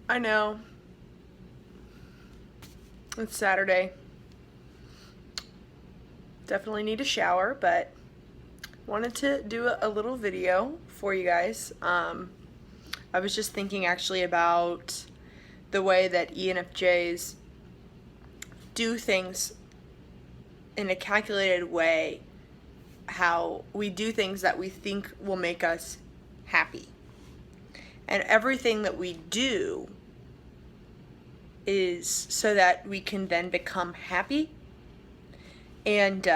I know. It's Saturday. Definitely need a shower, but wanted to do a little video for you guys. I was just thinking actually about the way that ENFJs do things in a calculated way, how we do things that we think will make us happy. And everything that we do is so that we can then become happy. And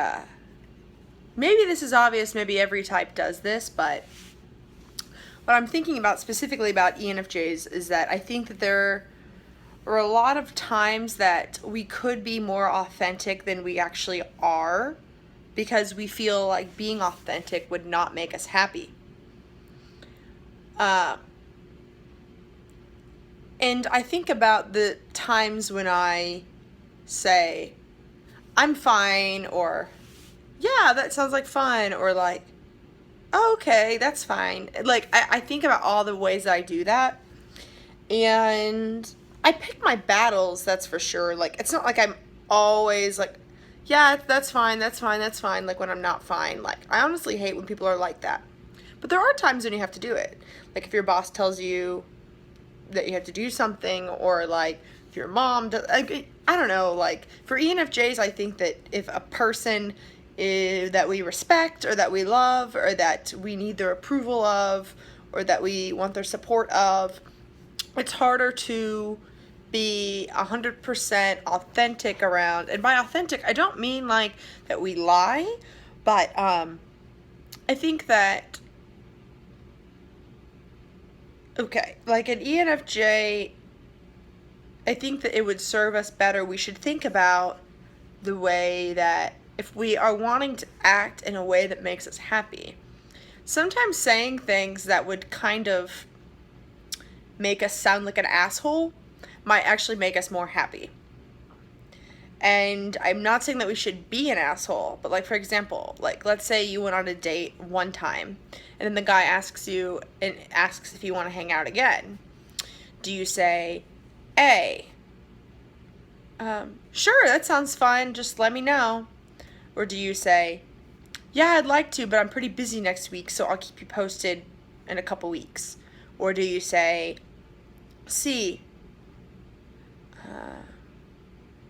maybe this is obvious, maybe every type does this, but what I'm thinking about specifically about ENFJs is that I think that there are a lot of times that we could be more authentic than we actually are because we feel like being authentic would not make us happy. And I think about the times when I say, I'm fine, or yeah, that sounds like fun, or like, oh, okay, that's fine. Like, I think about all the ways that I do that, and I pick my battles, that's for sure. Like, it's not like I'm always like, yeah, that's fine, that's fine, that's fine, like when I'm not fine. Like, I honestly hate when people are like that. But there are times when you have to do it. Like, if your boss tells you that you have to do something, or like if your mom does, I don't know, like for ENFJs, I think that if a person that we respect or that we love or that we need their approval of or that we want their support of, it's harder to be 100% authentic around. And by authentic, I don't mean like that we lie, but I think that okay, like an ENFJ, I think that it would serve us better. We should think about the way that if we are wanting to act in a way that makes us happy, sometimes saying things that would kind of make us sound like an asshole might actually make us more happy. And I'm not saying that we should be an asshole, but like, for example, like let's say you went on a date one time and then the guy asks you and asks if you want to hang out again. Do you say, hey, sure, that sounds fine, just let me know? Or do you say, yeah, I'd like to, but I'm pretty busy next week, so I'll keep you posted in a couple weeks? Or do you say, C,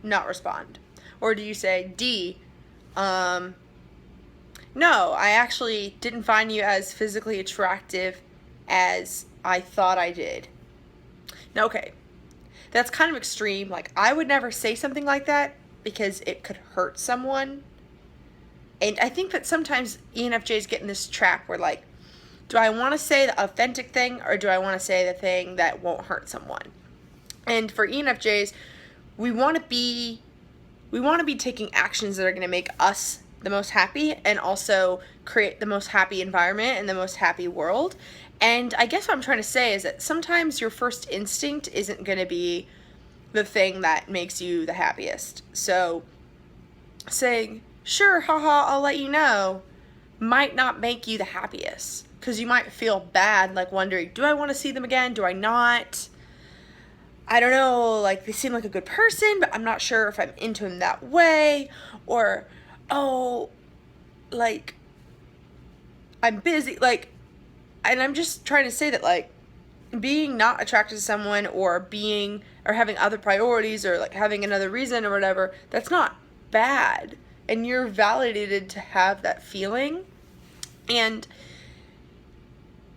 not respond? Or do you say, D, no, I actually didn't find you as physically attractive as I thought I did? Now, okay, that's kind of extreme. Like, I would never say something like that because it could hurt someone. And I think that sometimes ENFJs get in this trap where, like, do I want to say the authentic thing or do I want to say the thing that won't hurt someone? And for ENFJs, we want to be taking actions that are going to make us the most happy and also create the most happy environment and the most happy world. And I guess what I'm trying to say is that sometimes your first instinct isn't going to be the thing that makes you the happiest. So saying, sure, haha, I'll let you know, might not make you the happiest because you might feel bad, like wondering, do I want to see them again? Do I not? I don't know, like they seem like a good person, but I'm not sure if I'm into him that way. Or, oh, like, I'm busy, like, and I'm just trying to say that, like, being not attracted to someone or having other priorities or, like, having another reason or whatever, that's not bad. And you're validated to have that feeling. And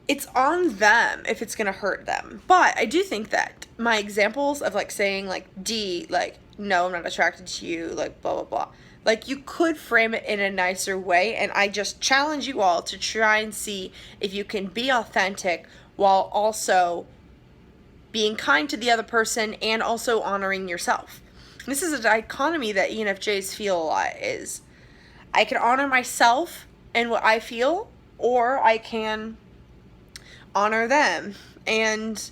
it's on them if it's going to hurt them. But I do think that my examples of, like, saying, like, D, like, no, I'm not attracted to you, like, blah, blah, blah. Like, you could frame it in a nicer way, and I just challenge you all to try and see if you can be authentic while also being kind to the other person and also honoring yourself. This is a dichotomy that ENFJs feel a lot, is I can honor myself and what I feel, or I can honor them. And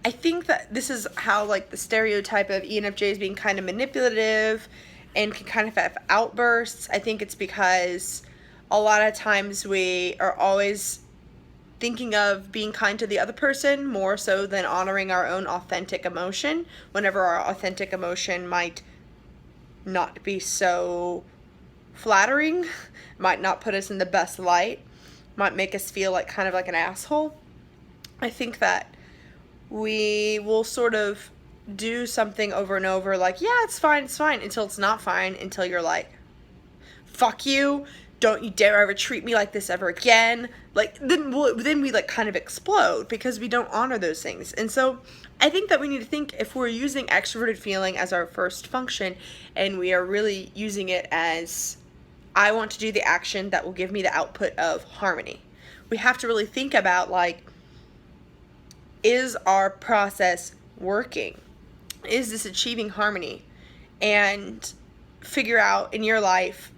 I think that this is how, like, the stereotype of ENFJs being kind of manipulative and can kind of have outbursts. I think it's because a lot of times we are always thinking of being kind to the other person more so than honoring our own authentic emotion, whenever our authentic emotion might not be so flattering, might not put us in the best light, might make us feel like kind of like an asshole. I think that we will sort of do something over and over like, yeah, it's fine, until it's not fine, until you're like, fuck you, don't you dare ever treat me like this ever again. Like, then we like kind of explode because we don't honor those things. And so I think that we need to think, if we're using extroverted feeling as our first function and we are really using it as, I want to do the action that will give me the output of harmony, we have to really think about, like, is our process working? Is this achieving harmony? And figure out in your life,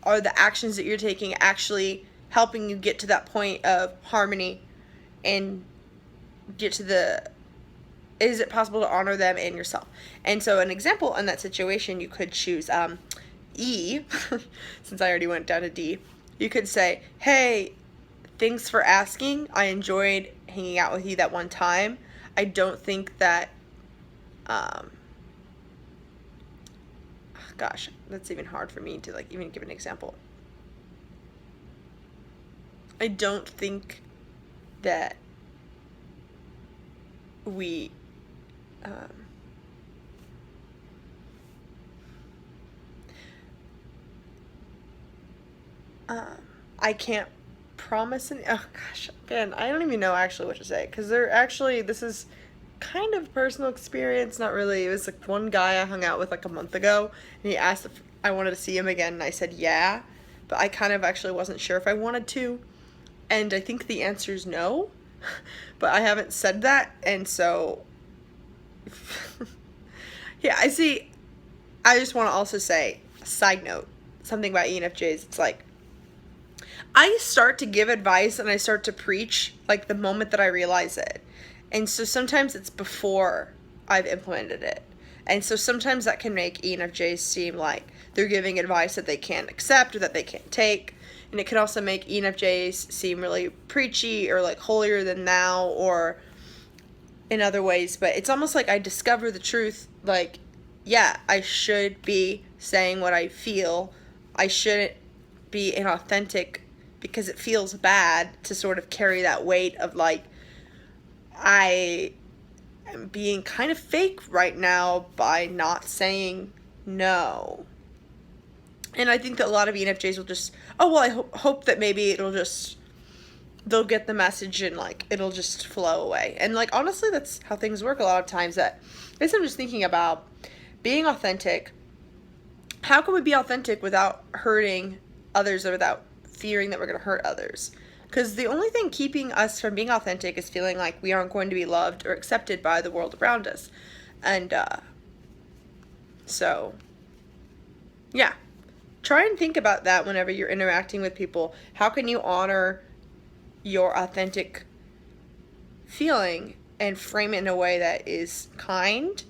are the actions that you're taking actually helping you get to that point of harmony and get to is it possible to honor them and yourself? And so an example in that situation, you could choose E, since I already went down to D. You could say, hey, thanks for asking. I enjoyed hanging out with you that one time. I don't think that, gosh, that's even hard for me to like even give an example. I don't think that we, I can't promise any, oh gosh, man, I don't even know actually what to say, because this is kind of personal experience, not really. It was like one guy I hung out with like a month ago, and he asked if I wanted to see him again, and I said yeah, but I kind of actually wasn't sure if I wanted to, and I think the answer is no, but I haven't said that, and so yeah, I just want to also say, side note, something about ENFJs, it's like, I start to give advice and I start to preach like the moment that I realize it. And so sometimes it's before I've implemented it. And so sometimes that can make ENFJs seem like they're giving advice that they can't accept or that they can't take. And it can also make ENFJs seem really preachy or like holier than thou or in other ways. But it's almost like I discover the truth, like, yeah, I should be saying what I feel. I shouldn't be inauthentic because it feels bad to sort of carry that weight of like, I am being kind of fake right now by not saying no. And I think that a lot of ENFJs will just, oh, well, I hope that maybe they'll get the message and like it'll just flow away. And like, honestly, that's how things work a lot of times. That I guess I'm just thinking about being authentic. How can we be authentic without hurting others or without fearing that we're going to hurt others? Because the only thing keeping us from being authentic is feeling like we aren't going to be loved or accepted by the world around us. And so, yeah. Try and think about that whenever you're interacting with people. How can you honor your authentic feeling and frame it in a way that is kind?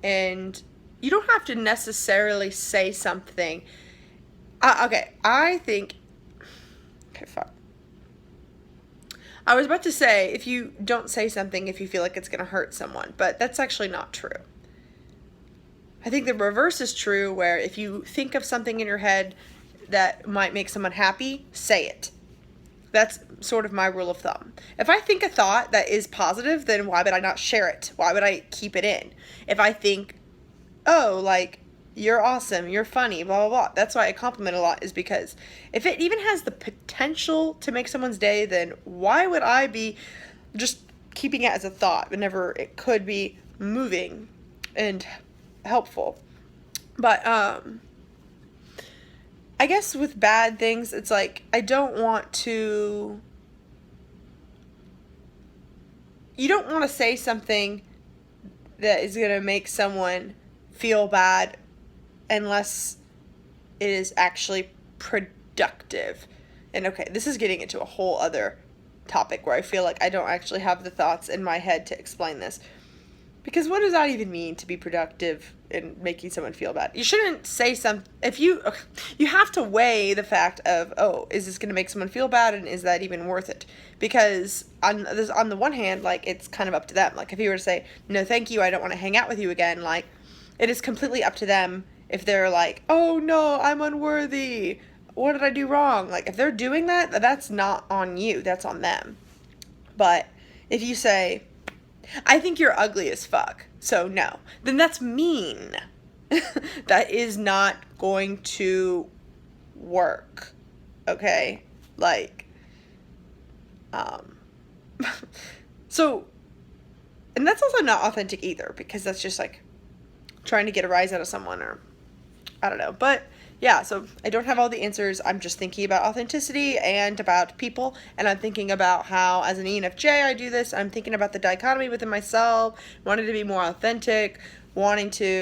And you don't have to necessarily say something. Okay, fuck. I was about to say, if you don't say something if you feel like it's going to hurt someone, but that's actually not true. I think the reverse is true, where if you think of something in your head that might make someone happy, say it. That's sort of my rule of thumb. If I think a thought that is positive, then why would I not share it? Why would I keep it in? If I think, oh, like, you're awesome, you're funny, blah, blah, blah. That's why I compliment a lot, is because if it even has the potential to make someone's day, then why would I be just keeping it as a thought whenever it could be moving and helpful? But I guess with bad things, it's like, you don't want to say something that is going to make someone feel bad unless it is actually productive. And okay, this is getting into a whole other topic where I feel like I don't actually have the thoughts in my head to explain this. Because what does that even mean, to be productive in making someone feel bad? You shouldn't say something. If you have to weigh the fact of, oh, is this going to make someone feel bad, and is that even worth it? Because on the one hand, like, it's kind of up to them. Like, if you were to say, no, thank you, I don't want to hang out with you again, like, it is completely up to them if they're like, oh no, I'm unworthy. What did I do wrong? Like, if they're doing that, that's not on you. That's on them. But if you say, I think you're ugly as fuck, so no, then that's mean. That is not going to work. Okay? Like, so, and that's also not authentic either, because that's just like trying to get a rise out of someone, or I don't know. But yeah, so I don't have all the answers. I'm just thinking about authenticity and about people, and I'm thinking about how, as an ENFJ, I do this. I'm thinking about the dichotomy within myself, wanting to be more authentic, wanting to